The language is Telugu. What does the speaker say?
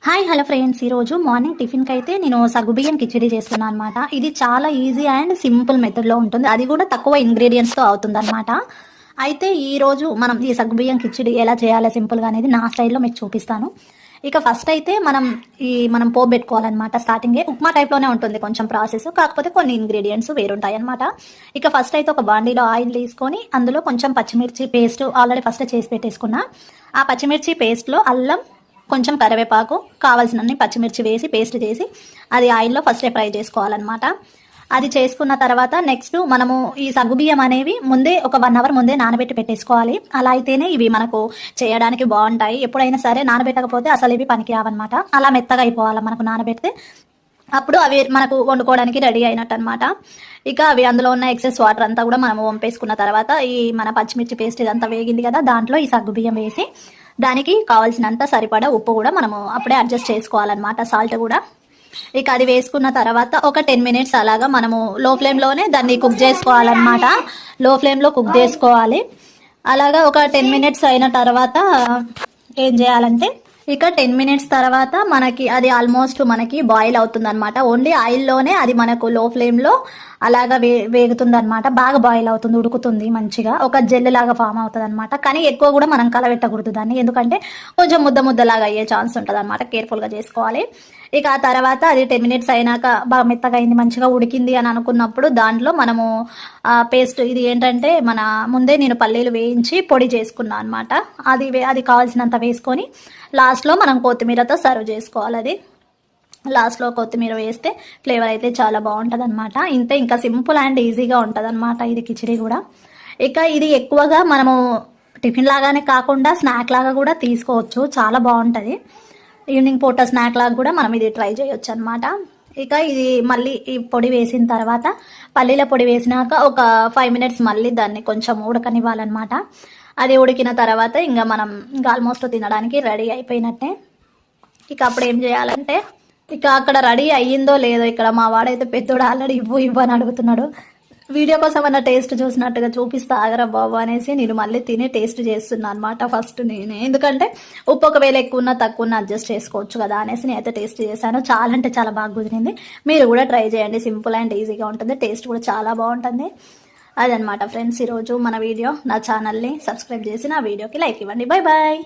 హాయ్ హలో ఫ్రెండ్స్, ఈరోజు మార్నింగ్ టిఫిన్కి అయితే నేను సగ్గుబియ్యం కిచిడి చేస్తున్నాను అనమాట. ఇది చాలా ఈజీ అండ్ సింపుల్ మెథడ్లో ఉంటుంది, అది కూడా తక్కువ ఇంగ్రీడియంట్స్తో అవుతుంది అనమాట. అయితే ఈరోజు మనం ఈ సగ్గుబియ్యం కిచిడి ఎలా చేయాలో సింపుల్గా అనేది నా స్టైల్లో మీకు చూపిస్తాను. ఇక ఫస్ట్ అయితే మనం పోబెట్టుకోవాలన్నమాట. స్టార్టింగే ఉప్మా టైప్లోనే ఉంటుంది కొంచెం ప్రాసెస్, కాకపోతే కొన్ని ఇంగ్రీడియంట్స్ వేరుంటాయి అనమాట. ఇక ఫస్ట్ అయితే ఒక బాండీలో ఆయిల్ తీసుకొని అందులో కొంచెం పచ్చిమిర్చి పేస్ట్ ఆల్రెడీ ఫస్ట్ చేసి పెట్టేసుకున్నా. ఆ పచ్చిమిర్చి పేస్ట్లో అల్లం, కొంచెం కరివేపాకు, కావాల్సినన్ని పచ్చిమిర్చి వేసి పేస్ట్ చేసి అది ఆయిల్లో ఫస్టే ఫ్రై చేసుకోవాలన్నమాట. అది చేసుకున్న తర్వాత నెక్స్ట్ మనము ఈ సగ్గుబియ్యం అనేవి ముందే ఒక 1 అవర్ ముందే నానబెట్టి పెట్టేసుకోవాలి. అలా అయితేనే ఇవి మనకు చేయడానికి బాగుంటాయి. ఎప్పుడైనా సరే నానబెట్టకపోతే అసలు ఇవి పనికి రావన్నమాట. అలా మెత్తగా అయిపోవాలి మనకు నానబెడితే, అప్పుడు అవి మనకు వండుకోవడానికి రెడీ అయినట్టు అనమాట. ఇక అవి అందులో ఉన్న ఎక్సెస్ వాటర్ అంతా కూడా మనం వంపేసుకున్న తర్వాత ఈ మన పచ్చిమిర్చి పేస్ట్ ఇదంతా వేగింది కదా, దాంట్లో ఈ సగ్గుబియ్యం వేసి దానికి కావాల్సినంత సరిపడా ఉప్పు కూడా మనము అప్పుడే అడ్జస్ట్ చేసుకోవాలన్నమాట, సాల్ట్ కూడా. ఇక అది వేసుకున్న తర్వాత ఒక 10 మినిట్స్ అలాగా మనము లో ఫ్లేమ్లోనే దాన్ని కుక్ చేసుకోవాలన్నమాట. లో ఫ్లేమ్లో కుక్ చేసుకోవాలి. అలాగా ఒక 10 మినిట్స్ అయిన తర్వాత ఏం చేయాలంటే, ఇక 10 మినిట్స్ తర్వాత మనకి అది ఆల్మోస్ట్ మనకి బాయిల్ అవుతుంది అనమాట. ఓన్లీ ఆయిల్లోనే అది మనకు లో ఫ్లేమ్లో అలాగా వేగుతుంది అనమాట. బాగా బాయిల్ అవుతుంది, ఉడుకుతుంది మంచిగా, ఒక జెల్ లాగా ఫామ్ అవుతుంది అనమాట. కానీ ఎక్కువ కూడా మనం కలబెట్టకూడదు దాన్ని, ఎందుకంటే కొంచెం ముద్దలాగా అయ్యే ఛాన్స్ ఉంటుంది అనమాట. కేర్ఫుల్గా చేసుకోవాలి. ఇక ఆ తర్వాత అది 10 మినిట్స్ అయినాక బాగా మెత్తగా అయింది, మంచిగా ఉడికింది అని అనుకున్నప్పుడు దాంట్లో మనము పేస్ట్, ఇది ఏంటంటే ముందే నేను పల్లీలు వేయించి పొడి చేసుకున్నాను అనమాట. అది కావాల్సినంత వేసుకొని లాస్ట్లో మనం కొత్తిమీరతో సర్వ్ చేసుకోవాలి. అది లాస్ట్లో కొత్తిమీర వేస్తే ఫ్లేవర్ అయితే చాలా బాగుంటుంది అనమాట. ఇంతే, ఇంకా సింపుల్ అండ్ ఈజీగా ఉంటుంది అనమాట ఇది కిచిడి కూడా. ఇక ఇది ఎక్కువగా మనము టిఫిన్ లాగానే కాకుండా స్నాక్ లాగా కూడా తీసుకోవచ్చు, చాలా బాగుంటుంది. ఈవినింగ్ పూట స్నాక్ లాగా కూడా మనం ఇది ట్రై చేయొచ్చు అనమాట. ఇక ఇది మళ్ళీ ఈ పొడి వేసిన తర్వాత, పల్లీల పొడి వేసినాక ఒక 5 మినిట్స్ మళ్ళీ దాన్ని కొంచెం ఉడకనివ్వాలన్నమాట. అది ఉడికిన తర్వాత మనం ఆల్మోస్ట్ తినడానికి రెడీ అయిపోయినట్టే. ఇక అప్పుడు ఏం చేయాలంటే, ఇక అక్కడ రెడీ అయ్యిందో లేదో, ఇక్కడ మా వాడైతే పెద్దోడు ఆల్రెడీ ఇవ్వు అని అడుగుతున్నాడు. వీడియో కోసం అన్న టేస్ట్ చూసినట్టుగా చూపిస్తా ఆగరా బాబు అనేసి నేను మళ్ళీ తిని టేస్ట్ చేస్తున్నా అనమాట ఫస్ట్ నేనే. ఎందుకంటే ఉప్పు ఒకవేళ ఎక్కువ ఉన్నా తక్కువ ఉన్నా అడ్జస్ట్ చేసుకోవచ్చు కదా అనేసి నేనైతే టేస్ట్ చేశాను. చాలా అంటే చాలా బాగా కుదిరింది. మీరు కూడా ట్రై చేయండి, సింపుల్ అండ్ ఈజీగా ఉంటుంది, టేస్ట్ కూడా చాలా బాగుంటుంది. అదనమాట ఫ్రెండ్స్ ఈరోజు మన వీడియో. నా ఛానల్ని సబ్స్క్రైబ్ చేసి నా వీడియోకి లైక్ ఇవ్వండి. Bye bye.